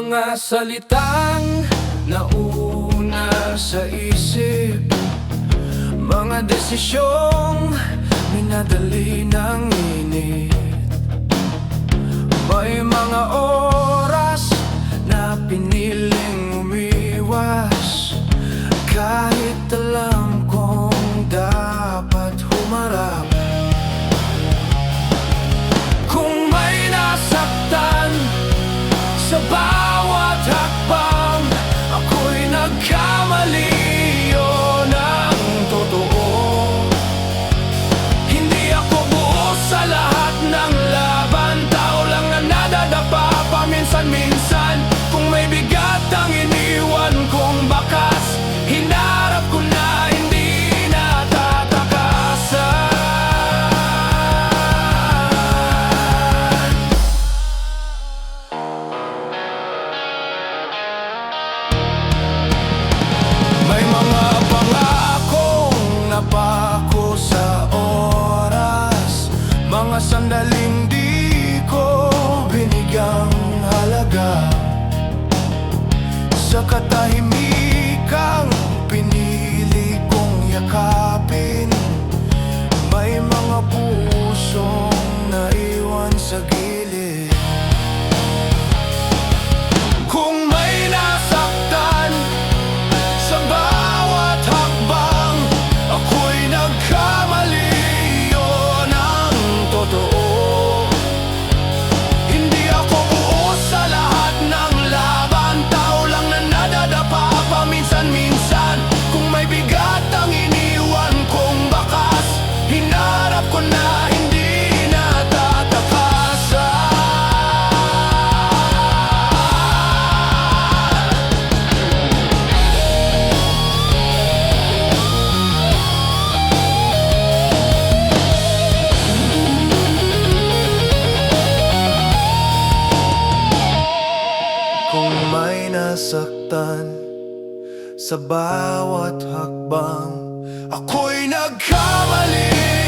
mga salitang nauna sa isip, mga desisyong minadali ng init. May mga oras na piniling umiwas, kahit alam kong dapat humarap. Kung may nasaktan sa bawat hakbang, ako'y nagkamali, yun ang totoo. Hindi ako buo sa lahat ng laban, tao lang na nadadapa paminsan-minsan. Kung may bigat ang iniwan kong bakas, hinarap ko na hindi natatakasan. May mga pangakong napako sa oras, mga sandaling di ko binigyang halaga. Sa katahimikang pinili kong yakapin, may mga pusong naiwan sa gilid. Kung may nasaktan sa bawat hakbang, ako'y nagkamali, yun ang totoo. Hindi ako buo sa lahat ng laban, tao lang na nadadapa paminsan-minsan. Kung may bigat ang iniwan kong bakas, hinarap ko na hindi natatakasan. Kung may nasaktan sa bawat hakbang, ako'y nagkamali.